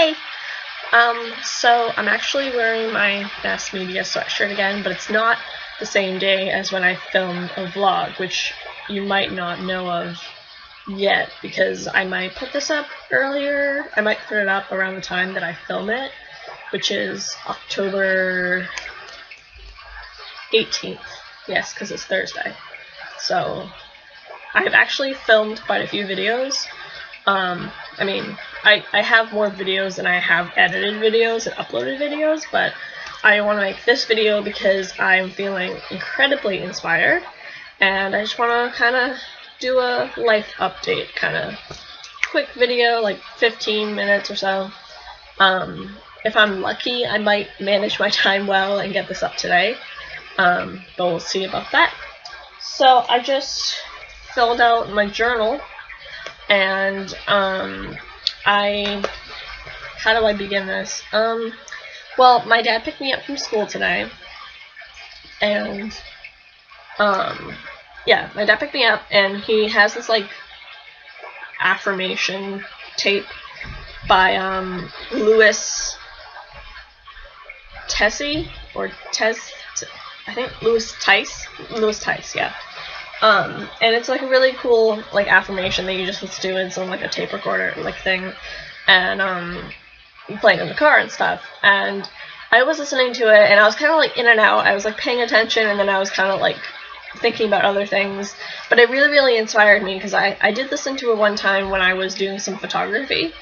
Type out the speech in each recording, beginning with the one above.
Hey, so I'm actually wearing my mass media sweatshirt again, but it's not the same day as when I filmed a vlog, which you might not know of yet, because I might put this up earlier. I might put it up around the time that I film it, which is October 18th. Yes, because it's Thursday. So I've actually filmed quite a few videos. I have more videos than I have edited videos and uploaded videos, but I want to make this video because I'm feeling incredibly inspired, and I just want to kind of do a life update, kind of quick video, like 15 minutes or so. If I'm lucky, I might manage my time well and get this up today, but we'll see about that. So I just filled out my journal, and how do I begin this? Well, my dad picked me up from school today, and yeah, my dad picked me up, and he has this like affirmation tape by Louis Tessie, or I think Louis Tice, yeah. And it's like a really cool like affirmation that you just listen to. It's on like a tape recorder like thing, and you play it in the car and stuff. And I was listening to it, and I was kind of like in and out. I was like paying attention, and then I was kind of like thinking about other things. But it really inspired me, because I did listen to it one time when I was doing some photography.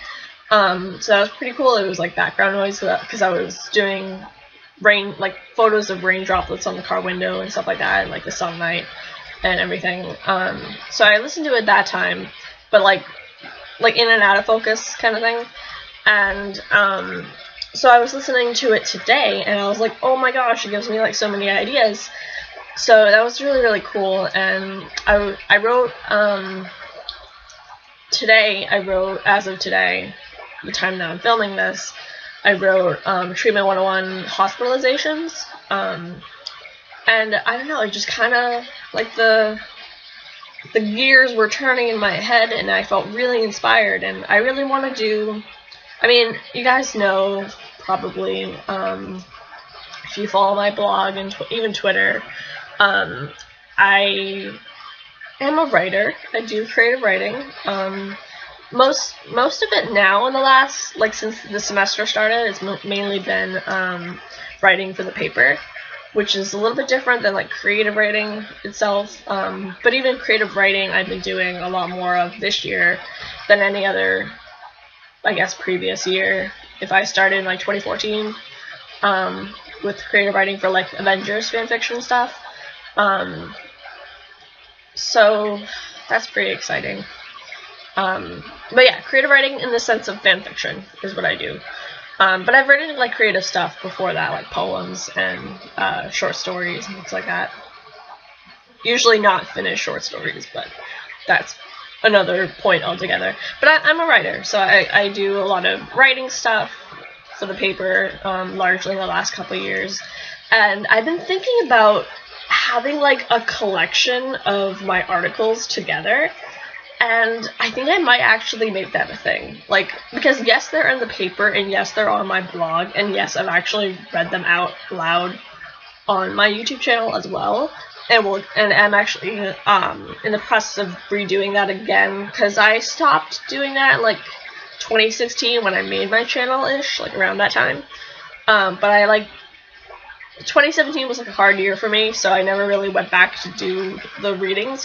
So that was pretty cool. It was like background noise because I was doing photos of rain droplets on the car window and stuff like that, and like the sunlight and everything. So I listened to it that time, but like in and out of focus kind of thing. And so I was listening to it today, and I was like, oh my gosh, it gives me like so many ideas. So that was really cool. And I wrote as of today, the time that I'm filming this, I wrote Treatment 101 hospitalizations. And I don't know, it just kind of, like, the gears were turning in my head, and I felt really inspired, and I really want to do, you guys know, probably, if you follow my blog and even Twitter, I am a writer. I do creative writing. Most of it now in the last, since the semester started, it's mainly been writing for the paper, which is a little bit different than creative writing itself. But even creative writing I've been doing a lot more of this year than any other, I guess, previous year. If I started in 2014 with creative writing for Avengers fanfiction stuff. So that's pretty exciting. But yeah, creative writing in the sense of fanfiction is what I do. But I've written creative stuff before that, like poems and short stories and things like that. Usually not finished short stories, but that's another point altogether. But I'm a writer, so I do a lot of writing stuff for the paper, largely in the last couple of years. And I've been thinking about having a collection of my articles together. And I think I might actually make that a thing. Because yes, they're in the paper, and yes, they're on my blog, and yes, I've actually read them out loud on my YouTube channel as well. And I'm actually in the process of redoing that again, because I stopped doing that in 2016 when I made my channel-ish, around that time. But 2017 was a hard year for me, so I never really went back to do the reading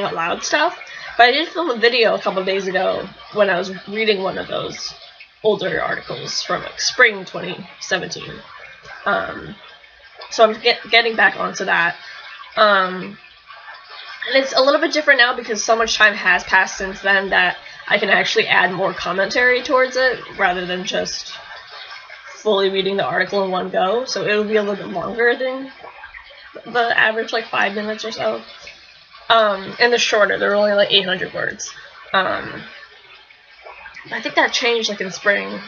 out loud stuff. But I did film a video a couple of days ago when I was reading one of those older articles from spring 2017. So I'm getting back onto that. And it's a little bit different now because so much time has passed since then that I can actually add more commentary towards it rather than just fully reading the article in one go. So it'll be a little bit longer than the average 5 minutes or so. And they're shorter. They're only 800 words. I think that changed in fall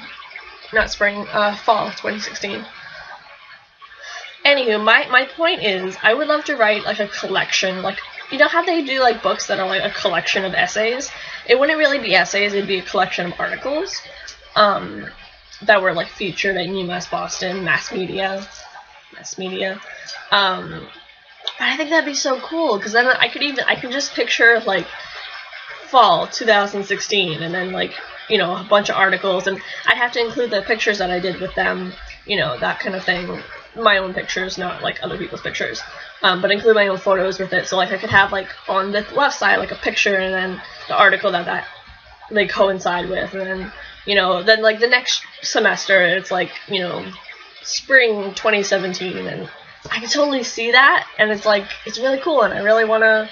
2016. Anywho, my point is, I would love to write a collection, you know how they do books that are a collection of essays? It wouldn't really be essays, it'd be a collection of articles. that were like featured at UMass Boston, mass media. But I think that'd be so cool, because then I can just picture like fall 2016, and then like, you know, a bunch of articles, and I'd have to include the pictures that I did with them, you know, that kind of thing. My own pictures, not like other people's pictures, but include my own photos with it. So like I could have like on the left side like a picture, and then the article that they coincide with, and then, you know, then like the next semester it's like, you know, spring 2017, and I can totally see that, and it's like, it's really cool, and I really want to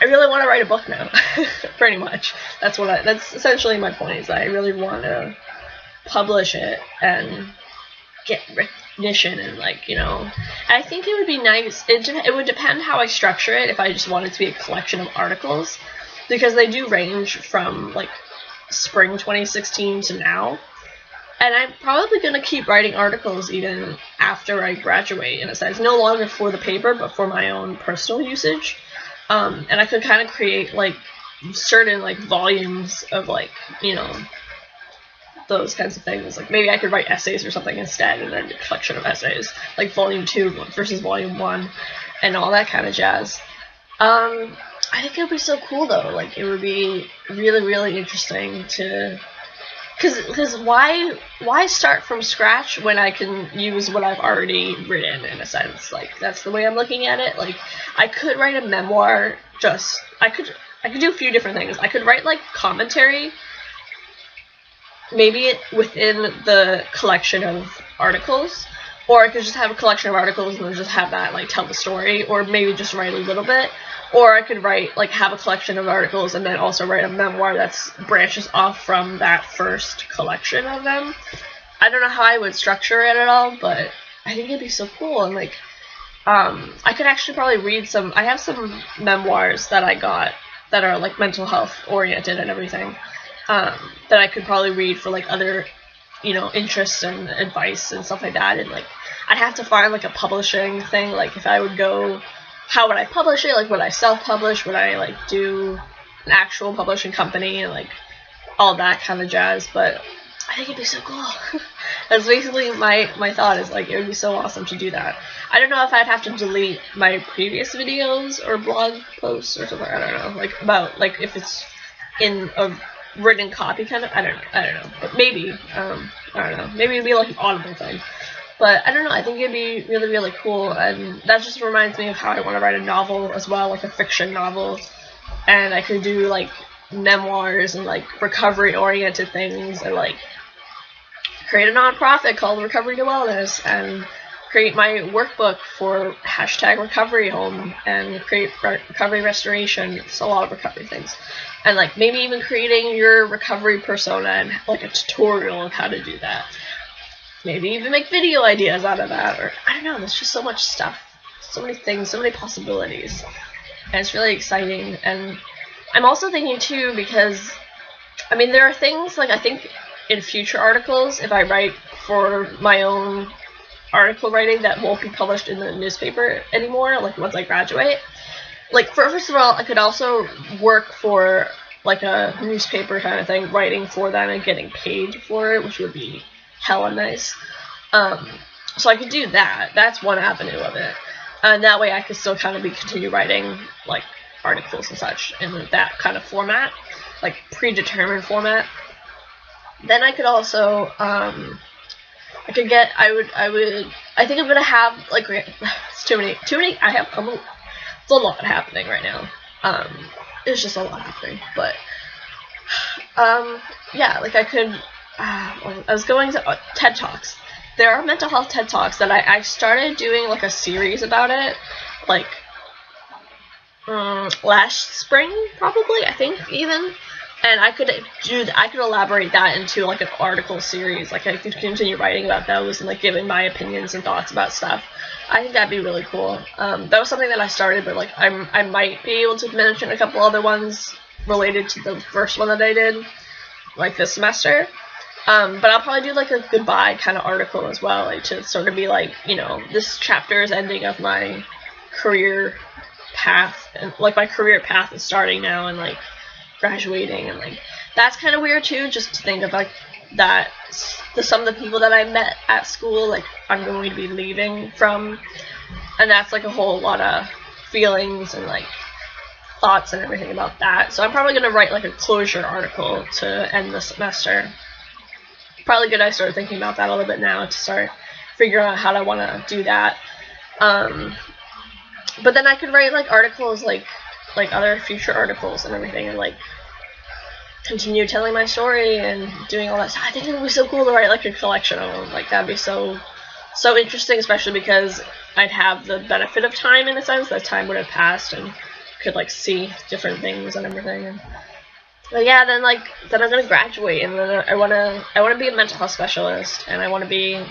write a book now. Pretty much. That's essentially my point, is that I really want to publish it and get recognition, and like, you know, I think it would be nice. It would depend how I structure it, if I just want it to be a collection of articles, because they do range from like spring 2016 to now. And I'm probably going to keep writing articles even after I graduate, in a sense. No longer for the paper, but for my own personal usage. And I could kind of create, like, certain, like, volumes of, like, you know, those kinds of things. Like, maybe I could write essays or something instead, and then a collection of essays. Like, volume 2 versus volume 1, and all that kind of jazz. I think it would be so cool, though. Like, it would be really, really interesting to... Because why start from scratch when I can use what I've already written, in a sense? Like, that's the way I'm looking at it. Like, I could write a memoir, I could do a few different things. I could write, like, commentary, maybe within the collection of articles, or I could just have a collection of articles and then just have that, like, tell the story, or maybe just write a little bit. Or I could write, like, have a collection of articles and then also write a memoir that's branches off from that first collection of them. I don't know how I would structure it at all, but I think it'd be so cool. And, like, I could actually probably read I have some memoirs that I got that are, like, mental health oriented and everything, that I could probably read for, like, other, you know, interests and advice and stuff like that. And, like, I'd have to find, like, a publishing thing. Like, if I would go... How would I publish it? Like, would I self-publish? Would I, like, do an actual publishing company and, like, all that kind of jazz? But I think it'd be so cool. That's basically my thought, is, like, it would be so awesome to do that. I don't know if I'd have to delete my previous videos or blog posts or something. I don't know. Like, about, like, if it's in a written copy kind of. I don't know. But maybe. I don't know. Maybe it'd be, like, an Audible thing. But I don't know, I think it'd be really, really cool, and that just reminds me of how I want to write a novel as well, like a fiction novel, and I could do, like, memoirs and, like, recovery-oriented things, and, like, create a nonprofit called Recovery to Wellness, and create my workbook for #RecoveryHome, and create recovery restoration. It's a lot of recovery things. And, like, maybe even creating your recovery persona and, like, a tutorial of how to do that. Maybe even make video ideas out of that, or I don't know, there's just so much stuff, so many things, so many possibilities, and it's really exciting. And I'm also thinking too, because I mean, there are things, like, I think in future articles, if I write for my own article writing, that won't be published in the newspaper anymore, like, once I graduate. Like, first of all, I could also work for, like, a newspaper kind of thing, writing for them and getting paid for it, which would be hella nice. So I could do that. That's one avenue of it. And that way I could still kind of continue writing, like, articles and such in that kind of format, like, predetermined format. Then I could also, I think I'm gonna have, like, it's too many, it's a lot happening right now. It's just a lot happening, but, yeah, like, I could, I was going to TED Talks. There are mental health TED Talks that I started doing, like, a series about it, like, last spring, probably, I think, even. And I could elaborate that into, like, an article series. Like, I could continue writing about those and, like, giving my opinions and thoughts about stuff. I think that'd be really cool. That was something that I started, but, like, I might be able to mention a couple other ones related to the first one that I did, like, this semester. But I'll probably do, like, a goodbye kind of article as well, like, to sort of be like, you know, this chapter is ending of my career path, and, like, my career path is starting now, and, like, graduating, and like that's kind of weird too, just to think of like that some of the people that I met at school, like I'm going to be leaving from, and that's like a whole lot of feelings and like thoughts and everything about that. So I'm probably going to write like a closure article to end the semester. Probably good I start thinking about that a little bit now to start figuring out how I want to do that. But then I could write like articles like other future articles and everything, and like continue telling my story and doing all that stuff. I think it would be so cool to write like a collection of them. Like that'd be so interesting, especially because I'd have the benefit of time in a sense. That time would have passed and could like see different things and everything. But yeah, then I'm gonna graduate, and then I wanna be a mental health specialist, and I wanna be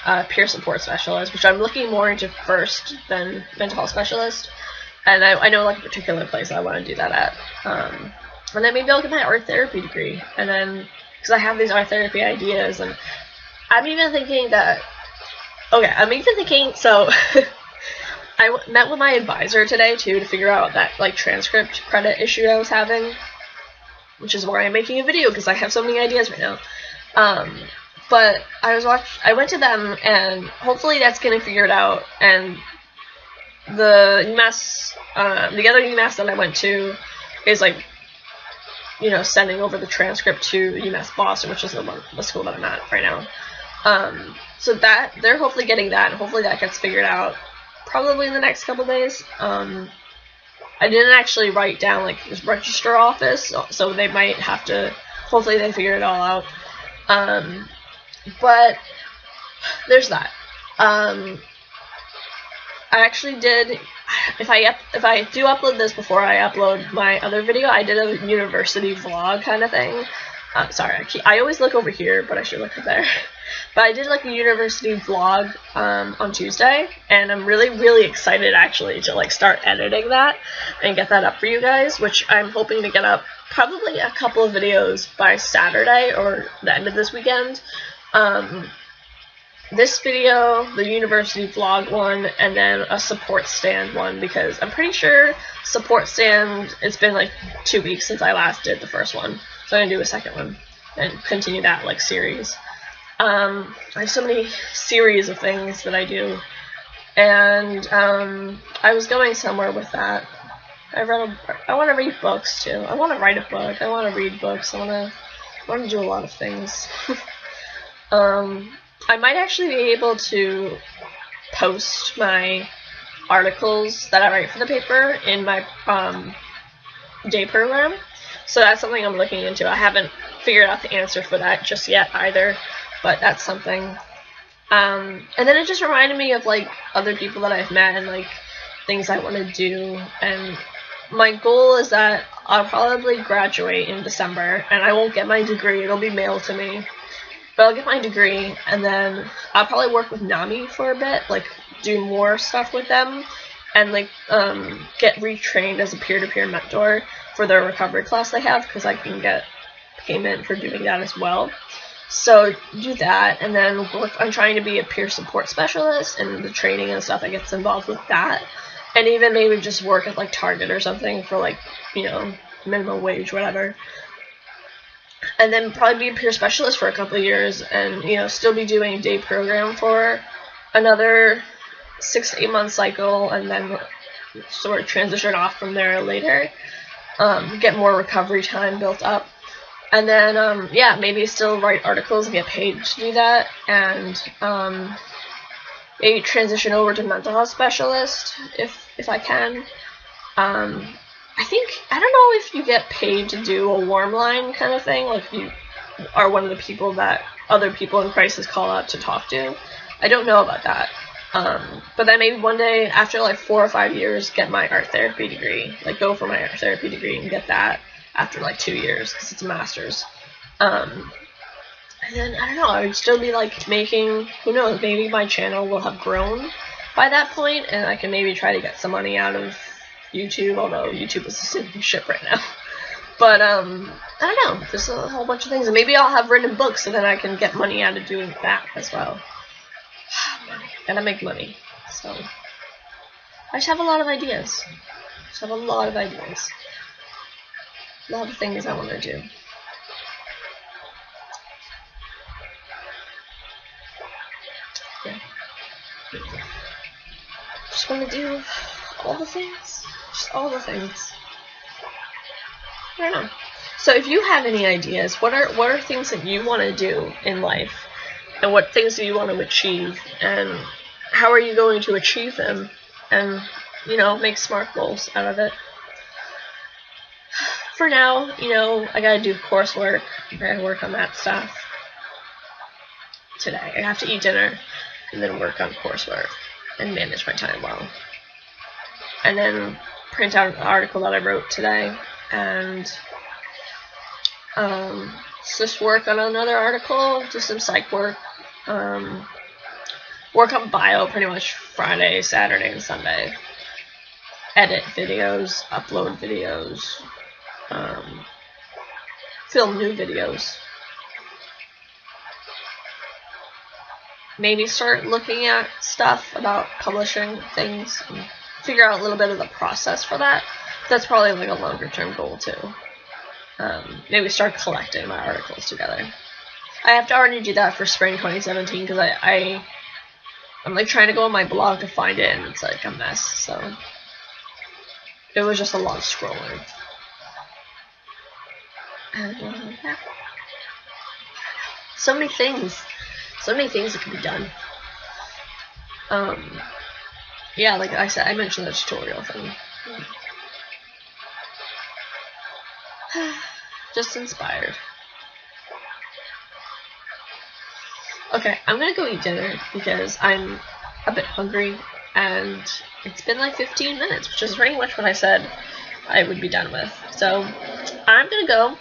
a peer support specialist, which I'm looking more into first than mental health specialist. And I know like a particular place I want to do that at. And then maybe I'll get my art therapy degree, and then because I have these art therapy ideas, and I'm even thinking that. Okay, I'm even thinking so. I met with my advisor today too to figure out that like transcript credit issue I was having, which is why I'm making a video, because I have so many ideas right now. But I went to them, and hopefully that's getting figured out. And the UMass, the other UMass that I went to is like, you know, sending over the transcript to UMass Boston, which is the school that I'm at right now. So that they're hopefully getting that, and hopefully that gets figured out probably in the next couple days. I didn't actually write down like this register office, so they might have to. Hopefully they figure it all out. But there's that. I actually did. If I do upload this before I upload my other video, I did a university vlog kind of thing. Sorry, I always look over here, but I should look up there. But I did like a university vlog on Tuesday, and I'm really excited actually to like start editing that and get that up for you guys, which I'm hoping to get up probably a couple of videos by Saturday or the end of this weekend. This video, the university vlog one, and then a support stand one, because I'm pretty sure support stand, it's been like 2 weeks since I last did the first one. So I'm going to do a second one and continue that like series. I have so many series of things that I do, and I was going somewhere with that. I want to read books too. I want to write a book. I want to read books. I want to do a lot of things. I might actually be able to post my articles that I write for the paper in my day program. So that's something I'm looking into. I haven't figured out the answer for that just yet either, but that's something. And then it just reminded me of like other people that I've met and like things I want to do. And my goal is that I'll probably graduate in December, and I won't get my degree. It'll be mailed to me. But I'll get my degree, and then I'll probably work with NAMI for a bit, like do more stuff with them, and like get retrained as a peer-to-peer mentor for their recovery class they have, because I can get payment for doing that as well. So do that, and then I'm trying to be a peer support specialist, and the training and stuff that gets involved with that, and even maybe just work at like Target or something for like, you know, minimum wage, whatever. And then probably be a peer specialist for a couple of years, and you know, still be doing a day program for another 6 to 8 month cycle, and then sort of transition off from there later. Get more recovery time built up, and then yeah, maybe still write articles and get paid to do that, and maybe transition over to mental health specialist if I can. I don't know if you get paid to do a warm line kind of thing, like if you are one of the people that other people in crisis call out to talk to. I don't know about that. But then maybe one day after like 4 or 5 years, get my art therapy degree. Like go for my art therapy degree and get that after like 2 years, because it's a master's. And then, I don't know, I would still be like making, who knows, maybe my channel will have grown by that point, and I can maybe try to get some money out of YouTube, although YouTube is a sinking ship right now. But I don't know, there's a whole bunch of things, and maybe I'll have written books, and then I can get money out of doing that as well. Money, gotta make money. So I just have a lot of ideas. A lot of things I want to do. Yeah. Just want to do all the things. Just all the things. I don't know. So if you have any ideas, what are things that you want to do in life? And what things do you want to achieve? And how are you going to achieve them? And, you know, make smart goals out of it. For now, you know, I gotta do coursework. I gotta work on that stuff today. I have to eat dinner and then work on coursework and manage my time well. And then print out an article that I wrote today and just work on another article, do some psych work, work on bio pretty much Friday, Saturday, and Sunday. Edit videos, upload videos, film new videos. Maybe start looking at stuff about publishing things and figure out a little bit of the process for that. That's probably like a longer term goal too. Maybe start collecting my articles together. I have to already do that for spring 2017 because I'm like trying to go on my blog to find it and it's like a mess, so it was just a lot of scrolling. And yeah. So many things that can be done. Yeah, like I said, I mentioned the tutorial thing. Just inspired. Okay, I'm gonna go eat dinner because I'm a bit hungry and it's been like 15 minutes, which is pretty much what I said I would be done with. So I'm gonna go,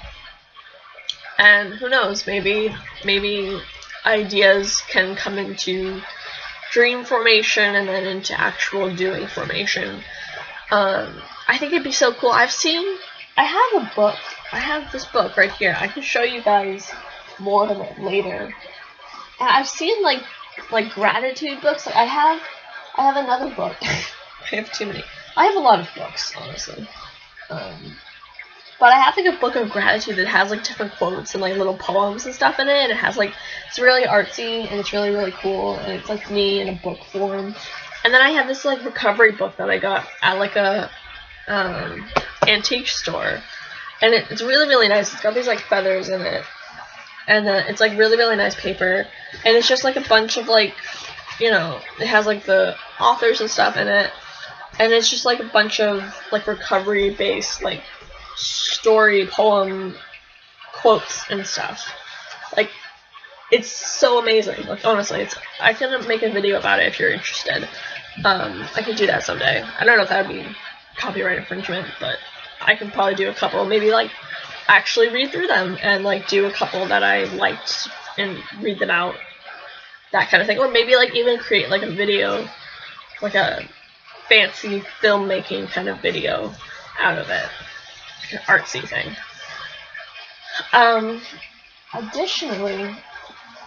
and who knows, maybe ideas can come into dream formation and then into actual doing formation. I think it'd be so cool. I have a book. I have this book right here. I can show you guys more of it later. And I've seen like gratitude books. Like I have another book. I have too many. I have a lot of books, honestly. But I have like a book of gratitude that has like different quotes and like little poems and stuff in it. And it has like, it's really artsy and it's really, really cool. And it's like me in a book form. And then I have this like recovery book that I got at like a antique store. And it's really, really nice. It's got these like feathers in it. And it's like really, really nice paper. And it's just like a bunch of like, you know, it has like the authors and stuff in it. And it's just like a bunch of like recovery based like story, poem, quotes and stuff. Like, it's so amazing. Like, honestly, I can make a video about it if you're interested. I could do that someday. I don't know if that would be copyright infringement, but I could probably do a couple, maybe like actually read through them and like do a couple that I liked and read them out, that kind of thing. Or maybe like even create like a video, like a fancy filmmaking kind of video out of it. An artsy thing. Additionally,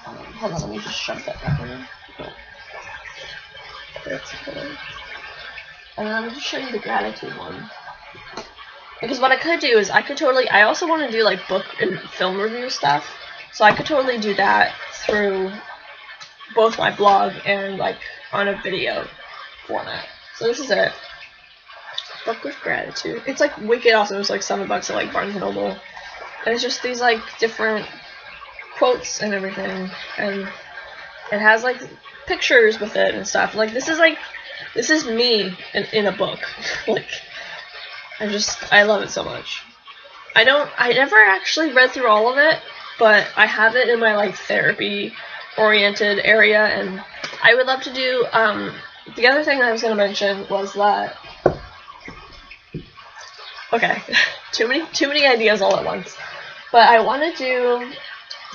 hold on, let me just shove that back in. And then I'll just show you the gratitude one. Because what I could do is I also want to do like book and film review stuff. So I could totally do that through both my blog and like on a video format. So this is it. Book with gratitude. It's like wicked awesome. It's like $7 at like Barnes & Noble. And it's just these like different quotes and everything. And it has like pictures with it and stuff. Like this is me in a book. Like I love it so much. I never actually read through all of it, but I have it in my like therapy oriented area, and I would love to do the other thing I was gonna mention was that okay, too many ideas all at once. But I wanna do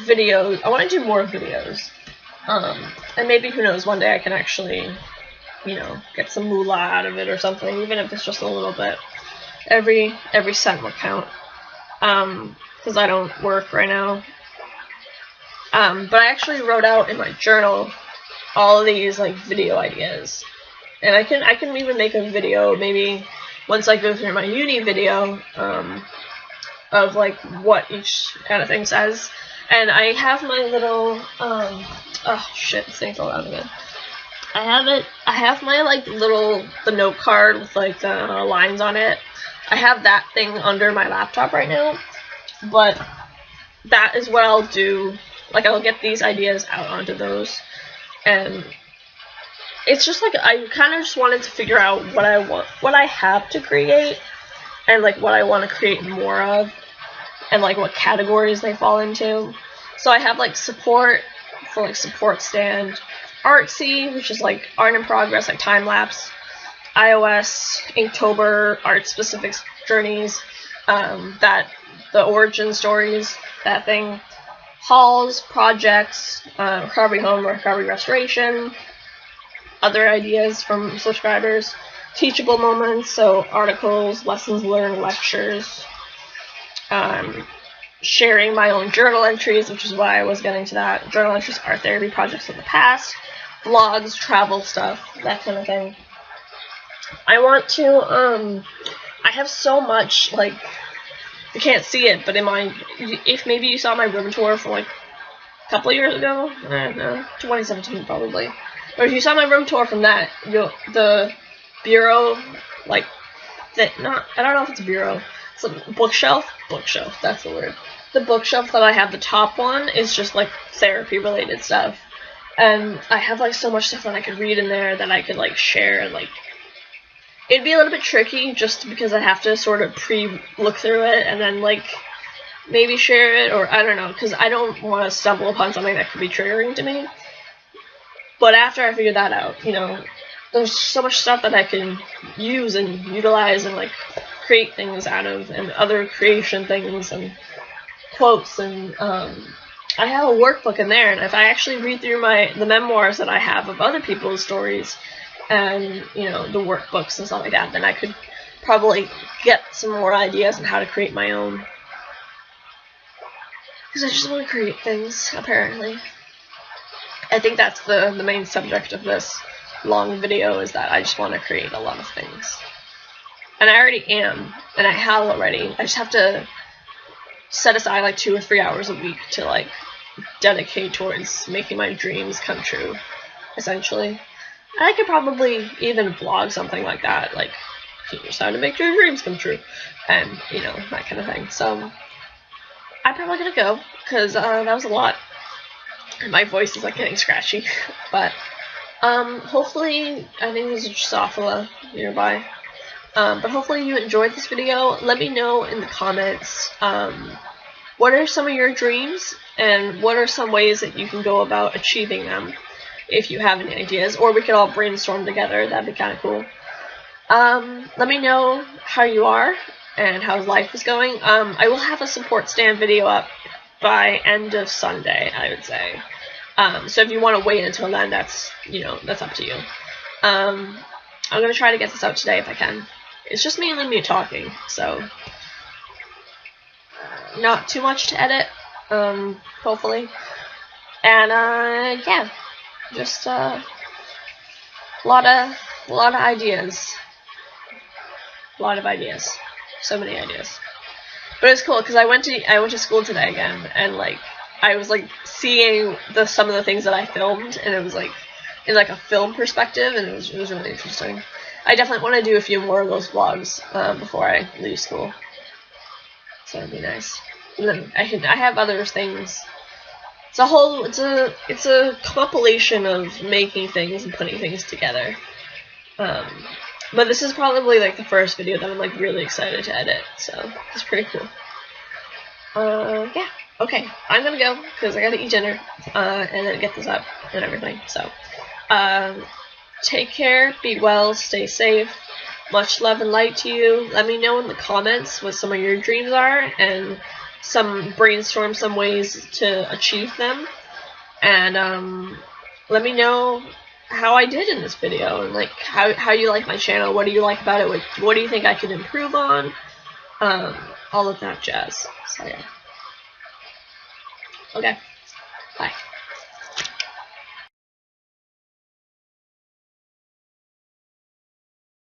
videos, I wanna do more videos. And maybe who knows, one day I can actually, you know, get some moolah out of it or something, even if it's just a little bit. Every cent will count. Because I don't work right now. But I actually wrote out in my journal all of these like video ideas. And I can even make a video maybe once I go through my uni video of of like what each kind of thing says. And I have my little oh shit, this thing's all out again. I have my like the note card with like the lines on it. I have that thing under my laptop right now, but that is what I'll do. Like, I'll get these ideas out onto those, and it's just like I kind of just wanted to figure out what I have to create, and like what I want to create more of, and like what categories they fall into. So I have like support for like support stand, artsy, which is like art in progress, like time lapse, iOS, Inktober, art specific journeys, that the origin stories, that thing, hauls, projects, recovery home, recovery restoration, other ideas from subscribers, teachable moments, so articles, lessons learned, lectures, sharing my own journal entries, which is why I was getting to that, journal entries, art therapy projects of the past, vlogs, travel stuff, that kind of thing. I want to, I have so much, like, you can't see it, but if maybe you saw my room tour from, like, a couple of years ago, I don't know, 2017 probably, or if you saw my room tour from that, the bureau, like, I don't know if it's a bureau, it's a bookshelf, that's the word. The bookshelf that I have, the top one, is just, like, therapy-related stuff, and I have, like, so much stuff that I could read in there that I could, like, share, and, like, it'd be a little bit tricky just because I have to sort of look through it and then, like, maybe share it, or I don't know, because I don't want to stumble upon something that could be triggering to me. But after I figure that out, you know, there's so much stuff that I can use and utilize and, like, create things out of, and other creation things and quotes, and I have a workbook in there, and if I actually read through the memoirs that I have of other people's stories, and, you know, the workbooks and stuff like that, then I could probably get some more ideas on how to create my own. Because I just want to create things, apparently. I think that's the main subject of this long video, is that I just want to create a lot of things. And I already am, and I have already. I just have to set aside like 2 or 3 hours a week to, like, dedicate towards making my dreams come true, essentially. I could probably even vlog something like that, like, here's how to make your dreams come true, and, you know, that kind of thing. So, I'm probably gonna go, because that was a lot, and my voice is, like, getting scratchy, but, hopefully, I think there's a Drosophila nearby, but hopefully you enjoyed this video. Let me know in the comments, what are some of your dreams, and what are some ways that you can go about achieving them, if you have any ideas, or we could all brainstorm together. That'd be kind of cool. Let me know how you are and how life is going. I will have a support stand video up by end of Sunday, I would say. So if you want to wait until then, that's, you know, that's up to you. I'm gonna try to get this out today if I can. It's just mainly me talking, so not too much to edit, hopefully. And yeah. Just a lot of ideas. So many ideas. But it's cool because I went to school today again, and, like, I was, like, seeing some of the things that I filmed, and it was, like, in, like, a film perspective, and it was really interesting. I definitely want to do a few more of those vlogs before I leave school. So it'd be nice. And then I have other things. It's a compilation of making things and putting things together. But this is probably, like, the first video that I'm, like, really excited to edit, so it's pretty cool. Yeah, okay, I'm gonna go, because I gotta eat dinner, and then get this up and everything, so, take care, be well, stay safe, much love and light to you. Let me know in the comments what some of your dreams are, and brainstorm some ways to achieve them, and let me know how I did in this video, and, like, how you like my channel. What do you like about it? What do you think I could improve on? All of that jazz. So yeah. Okay. Bye.